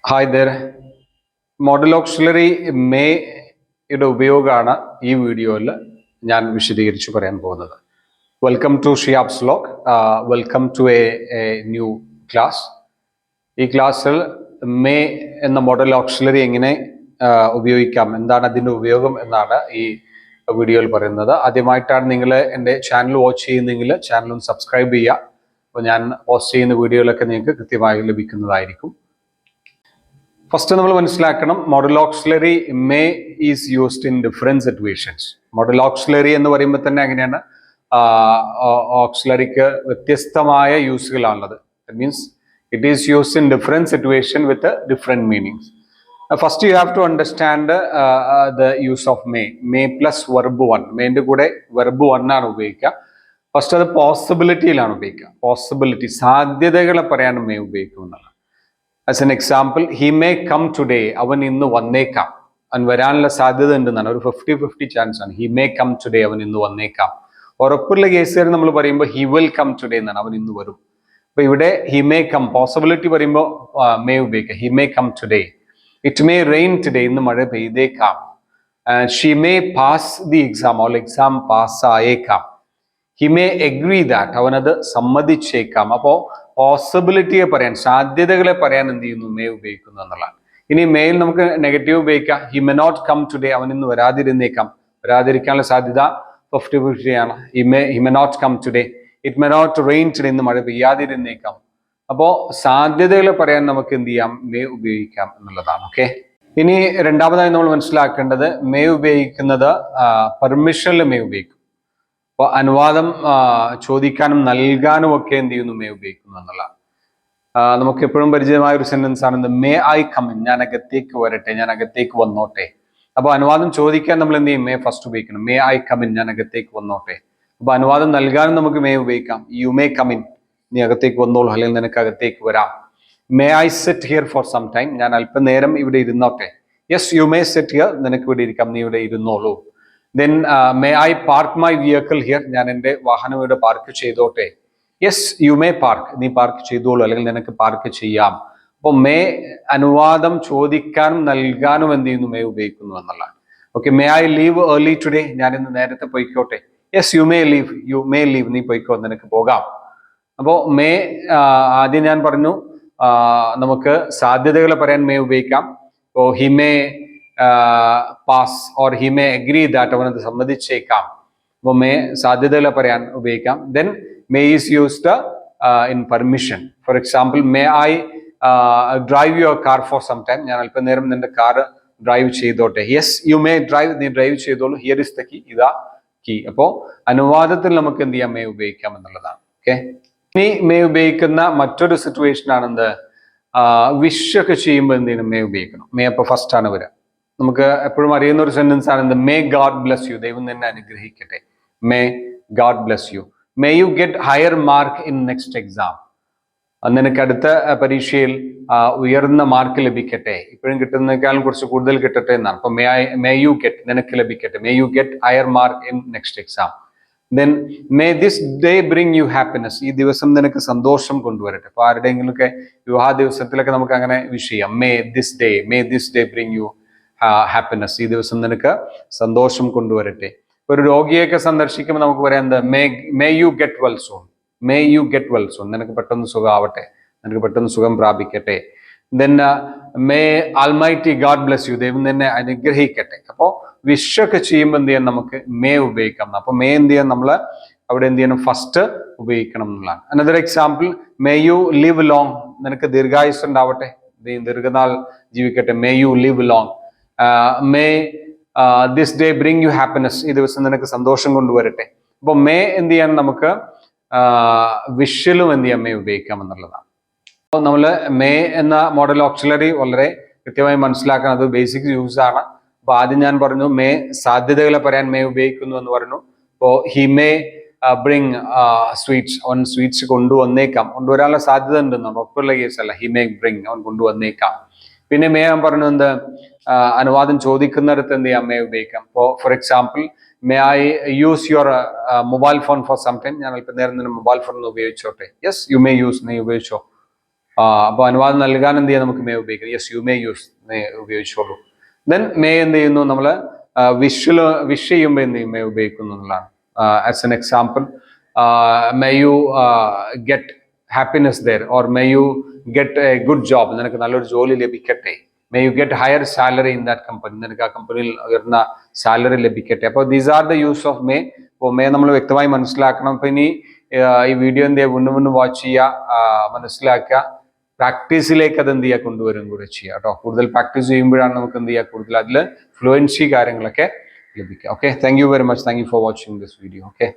Hi there. Modal auxiliary മേയുടെ ഉപയോഗമാണ് ഈ വീഡിയോയിൽ ഞാൻ വിശദീകരിച്ച് പറയാൻ പോകുന്നത്. Welcome to Shiyab's vlog. Welcome to a new class. ഈ ക്ലാസ്സിൽ മേ എന്ന മോഡൽ ഓക്സിലറി എങ്ങനെ ഉപയോഗിക്കാം, എന്താണ് അതിൻ്റെ ഉപയോഗം എന്നാണ് ഈ വീഡിയോയിൽ പറയുന്നത്. ആദ്യമായിട്ടാണ് നിങ്ങൾ എൻ്റെ ചാനൽ വാച്ച് ചെയ്യുന്നതെങ്കിൽ ചാനൽ സബ്സ്ക്രൈബ് ചെയ്യുക. അപ്പോൾ ഞാൻ പോസ്റ്റ് ചെയ്യുന്ന വീഡിയോകളൊക്കെ നിങ്ങൾക്ക് കൃത്യമായി ലഭിക്കുന്നതായിരിക്കും. ഫസ്റ്റ് നമ്മൾ മനസ്സിലാക്കണം, modal auxiliary may is used in different situations. Modal auxiliary എന്ന് പറയുമ്പോൾ തന്നെ അങ്ങനെയാണ്, ഓക്സിലറിക്ക് വ്യത്യസ്തമായ യൂസുകളാണുള്ളത്. That means it is used in different situation with different meanings. First you have to understand the use of may plus verb one. മേൻ്റെ കൂടെ verb one ആണ് ഉപയോഗിക്കുക. ഫസ്റ്റ് അത് പോസിബിലിറ്റിയിലാണ് ഉപയോഗിക്കുക. പോസിബിലിറ്റി, സാധ്യതകളെ പറയാൻ മേ ഉപയോഗിക്കുന്നതാണ്. As an example, he may come today, അവൻ ഇന്ന് വന്നേക്കാം. അവൻ വരാനുള്ള സാധ്യത ഉണ്ടെന്നാണ്, ഒരു 50-50 ചാൻസ് ആണ്. ഹി മേ കം ടുഡേ, അവൻ ഇന്ന് വന്നേക്കാം. ഉറപ്പുള്ള കേസുകാർ നമ്മൾ പറയുമ്പോൾ ഹി വിൽ കം ടുഡേ എന്നാണ്, അവൻ ഇന്ന് വരും. അപ്പൊ ഇവിടെ ഹി മേ കം, പോസിബിലിറ്റി പറയുമ്പോൾ മേ ഉപയോഗിക്കാം. He may come today. It may rain today, ഇന്ന് മഴ പെയ്തേക്കാം. She may pass the exam, അവൾ എക്സാം പാസ് ആയേക്കാം. ഹി മേ എഗ്രി ദാറ്റ്, അവനത് സമ്മതിച്ചേക്കാം. അപ്പോൾ പോസിബിലിറ്റിയെ പറയാൻ, സാധ്യതകളെ പറയാൻ എന്ത് ചെയ്യുന്നു, മേ ഉപയോഗിക്കുന്നു എന്നുള്ളതാണ്. ഇനി മേയിൽ നമുക്ക് നെഗറ്റീവ് ഉപയോഗിക്കാം. He may not come today, അവൻ ഇന്ന് വരാതിരുന്നേക്കാം. വരാതിരിക്കാനുള്ള സാധ്യത 50-50 ആണ്. He may not come today. It may not rain today, ഇന്ന് മഴ പെയ്യാതിരുന്നേക്കാം. അപ്പോൾ സാധ്യതകളെ പറയാൻ നമുക്ക് എന്ത് ചെയ്യാം, മേ ഉപയോഗിക്കാം എന്നുള്ളതാണ്. ഓക്കെ. ഇനി രണ്ടാമതായി നമ്മൾ മനസ്സിലാക്കേണ്ടത്, മേ ഉപയോഗിക്കുന്നത് പെർമിഷനിൽ മേ ഉപയോഗിക്കും. അപ്പോൾ അനുവാദം ചോദിക്കാനും നൽകാനും ഒക്കെ എന്ത് ചെയ്യുന്നു, മേ ഉപയോഗിക്കുന്നു എന്നുള്ളതാണ്. നമുക്ക് എപ്പോഴും പരിചയമായ ഒരു സെന്റൻസ് ആണ് മേ ഐ കം ഇൻ, ഞാൻ അകത്തേക്ക് വരട്ടെ, ഞാൻ അകത്തേക്ക് വന്നോട്ടെ. അപ്പോൾ അനുവാദം ചോദിക്കാൻ നമ്മൾ എന്ത് ചെയ്യും, മേ ഫസ്റ്റ് ഉപയോഗിക്കണം. മേ ഐ കം ഇൻ, ഞാൻ അകത്തേക്ക് വന്നോട്ടെ. അപ്പോൾ അനുവാദം നൽകാനും നമുക്ക് മേ ഉപയോഗിക്കാം. യു മേ കം ഇൻ, നീ അകത്തേക്ക് വന്നോളൂ, അല്ലെങ്കിൽ നിനക്ക് അകത്തേക്ക് വരാം. May I sit here for some time, ഞാൻ അല്പനേരം ഇവിടെ ഇരുന്നോട്ടെ. Yes you may sit here, നിനക്ക് ഇവിടെ ഇരിക്കാം, നീ ഇവിടെ ഇരുന്നോളൂ. Then may I park my vehicle here, ഞാൻ എൻ്റെ വാഹനം ഇവിടെ പാർക്ക് ചെയ്തോട്ടെ. യെസ് യു മേ പാർക്ക്, നീ പാർക്ക് ചെയ്തോളൂ, അല്ലെങ്കിൽ നിനക്ക് പാർക്ക് ചെയ്യാം. അപ്പോൾ മേ അനുവാദം ചോദിക്കാനും നൽകാനും എന്ത് ചെയ്യുന്നു, മേ ഉപയോഗിക്കുന്നു എന്നുള്ളതാണ്. Okay. May I leave early today, ഞാൻ ഇന്ന് നേരത്തെ പോയിക്കോട്ടെ. യെസ് യു മേ ലീവ്, നീ പോയിക്കോ, നിനക്ക് പോകാം. അപ്പോൾ മേ ആദ്യം ഞാൻ പറഞ്ഞു, നമുക്ക് സാധ്യതകളെ പറയാൻ മേ ഉപയോഗിക്കാം. അപ്പോൾ he may pass or he may agree that, അവനത് സമ്മതിച്ചേക്കാം. അപ്പോൾ മേ സാധ്യതകളെ പറയാൻ ഉപയോഗിക്കാം. Then may is used in permission. For example, may I drive your car for some time, ഞാൻ അല്പനേരം നിന്റെ കാർ ഡ്രൈവ് ചെയ്തോട്ടെ. യെസ് യു മേ ഡ്രൈവ്, നീ ഡ്രൈവ് ചെയ്തോളൂ. ഹിയർ ഇസ് ദ കീ, ഇതാ കീ. അപ്പോൾ അനുവാദത്തിൽ നമുക്ക് എന്ത് ചെയ്യാം, മേ ഉപയോഗിക്കാം എന്നുള്ളതാണ്. ഓക്കെ. ഇനി മേ ഉപയോഗിക്കുന്ന മറ്റൊരു സിറ്റുവേഷൻ ആണെന്ത്, വിഷ് ഒക്കെ ചെയ്യുമ്പോൾ എന്ത് ചെയ്യണം, മേ ഉപയോഗിക്കണം. മേ അപ്പോൾ ഫസ്റ്റ് ആണ് വരിക. നമുക്ക് എപ്പോഴും അറിയുന്ന ഒരു സെന്റൻസ് ആണ് മേ ഗാഡ് ബ്ലെസ് യു, ദൈവം നിന്നെ അനുഗ്രഹിക്കട്ടെ. May God bless U. May you get higher mark in next exam, നിനക്ക് അടുത്ത പരീക്ഷയിൽ ഉയർന്ന മാർക്ക് ലഭിക്കട്ടെ. ഇപ്പോഴും കിട്ടുന്നതിനേക്കാളും കുറച്ച് കൂടുതൽ കിട്ടട്ടെ എന്നാണ്. അപ്പൊ മേ യു ഗെറ്റ്, നിനക്ക് ലഭിക്കട്ടെ. May you get higher mark in next exam. Then may this day bring you happiness, ഈ ദിവസം നിനക്ക് സന്തോഷം കൊണ്ടുവരട്ടെ. അപ്പൊ ആരുടെയെങ്കിലുമൊക്കെ വിവാഹ ദിവസത്തിലൊക്കെ നമുക്ക് അങ്ങനെ വിഷ് ചെയ്യാം. May this day bring you happiness, ഈ ദിവസം നിനക്ക് സന്തോഷം കൊണ്ടുവരട്ടെ. ഒരു രോഗിയൊക്കെ സന്ദർശിക്കുമ്പോൾ നമുക്ക് പറയാം എന്താ, may you get well soon, may you get well soon, നിനക്ക് പെട്ടെന്ന് സുഖമാവട്ടെ, നിനക്ക് പെട്ടെന്ന് സുഖം പ്രാപിക്കട്ടെ. Then may almighty God bless you, ദൈവം നിന്നെ അനുഗ്രഹിക്കട്ടെ. അപ്പോൾ വിഷൊക്കെ ചെയ്യുമ്പോൾ എന്ത് ചെയ്യാൻ, നമുക്ക് മേ ഉപയോഗിക്കാം. അപ്പൊ മേ എന്ത് ചെയ്യാൻ, നമ്മൾ അവിടെ എന്ത് ചെയ്യണം, ഫസ്റ്റ് ഉപയോഗിക്കണം എന്നുള്ളതാണ്. Another example, may you live long, നിനക്ക് ദീർഘായുസ് ഉണ്ടാവട്ടെ, ദീർഘനാൾ ജീവിക്കട്ടെ. May you live long. May this day bring you happiness, ഈ ദിവസം നിനക്ക് സന്തോഷം കൊണ്ടുവരട്ടെ. അപ്പോൾ മേ എന്ത് ചെയ്യാൻ, നമുക്ക് വിഷിലും എന്ത് ചെയ്യാൻ, മേ ഉപയോഗിക്കാം എന്നുള്ളതാണ്. അപ്പോൾ നമ്മൾ മേ എന്ന മോഡൽ ഓക്സിലറി വളരെ കൃത്യമായി മനസ്സിലാക്കാൻ, അത് ബേസിക് യൂസ് ആണ്. അപ്പോൾ ആദ്യം ഞാൻ പറഞ്ഞു മേ സാധ്യതകളെ പറയാൻ മേ ഉപയോഗിക്കുന്നു എന്ന് പറഞ്ഞു. അപ്പോൾ ഹി മേ ബ്രിങ് സ്വീറ്റ്സ്, അവൻ സ്വീറ്റ്സ് കൊണ്ടുവന്നേക്കാം. കൊണ്ടുവരാനുള്ള സാധ്യത ഉണ്ടെന്ന് ഉറപ്പുള്ള കേസല്ല. ഹി മേ ബ്രിങ്, അവൻ കൊണ്ടുവന്നേക്കാം. പിന്നെ മേ ഞാൻ പറഞ്ഞു എന്ത്, അനുവാദം ചോദിക്കുന്നിടത്ത് എന്ത് ചെയ്യാം, മേ ഉപയോഗിക്കാം. For example, may I use your mobile phone for some time, ഞാൻ അല്പനേരം തന്നെ മൊബൈൽ ഫോൺ ഉപയോഗിച്ചോട്ടെ. യെസ് യു മേ യൂസ്, നീ ഉപയോഗിച്ചോ. അപ്പോൾ അനുവാദം നൽകാൻ എന്ത് ചെയ്യാം, നമുക്ക് മേ ഉപയോഗിക്കാം. Yes you may use, may ഉപയോഗിച്ചോളൂ. ദെൻ മേ എന്ത് ചെയ്യുന്നു, നമ്മൾ വിഷ് ചെയ്യുമ്പോൾ എന്ത് ചെയ്യും, മേ ഉപയോഗിക്കുന്നു എന്നുള്ളതാണ്. As an example, may you get happiness there, or may you get a good job, നിനക്ക് നല്ലൊരു ജോലി ലഭിക്കട്ടെ. May you get higher salary in that company, നിനക്ക് ആ കമ്പനിയിൽ ഉയർന്ന സാലറി ലഭിക്കട്ടെ. അപ്പോൾ these are the use of may. അപ്പോൾ മേ നമ്മൾ വ്യക്തമായി മനസ്സിലാക്കണം. അപ്പോൾ ഇനി ഈ വീഡിയോ എന്ത് ചെയ്യുക, വീണ്ടും വീണ്ടും വാച്ച് ചെയ്യുക, മനസ്സിലാക്കുക, പ്രാക്ടീസിലേക്ക് അത് എന്ത് ചെയ്യുക, കൊണ്ടുവരും കൂടെ ചെയ്യുക കേട്ടോ. കൂടുതൽ പ്രാക്ടീസ് ചെയ്യുമ്പോഴാണ് നമുക്ക് എന്ത് ചെയ്യുക, കൂടുതൽ അതിൽ ഫ്ലുവൻസി കാര്യങ്ങളൊക്കെ ലഭിക്കുക. Okay, thank you very much. Thank you for watching this video. Okay.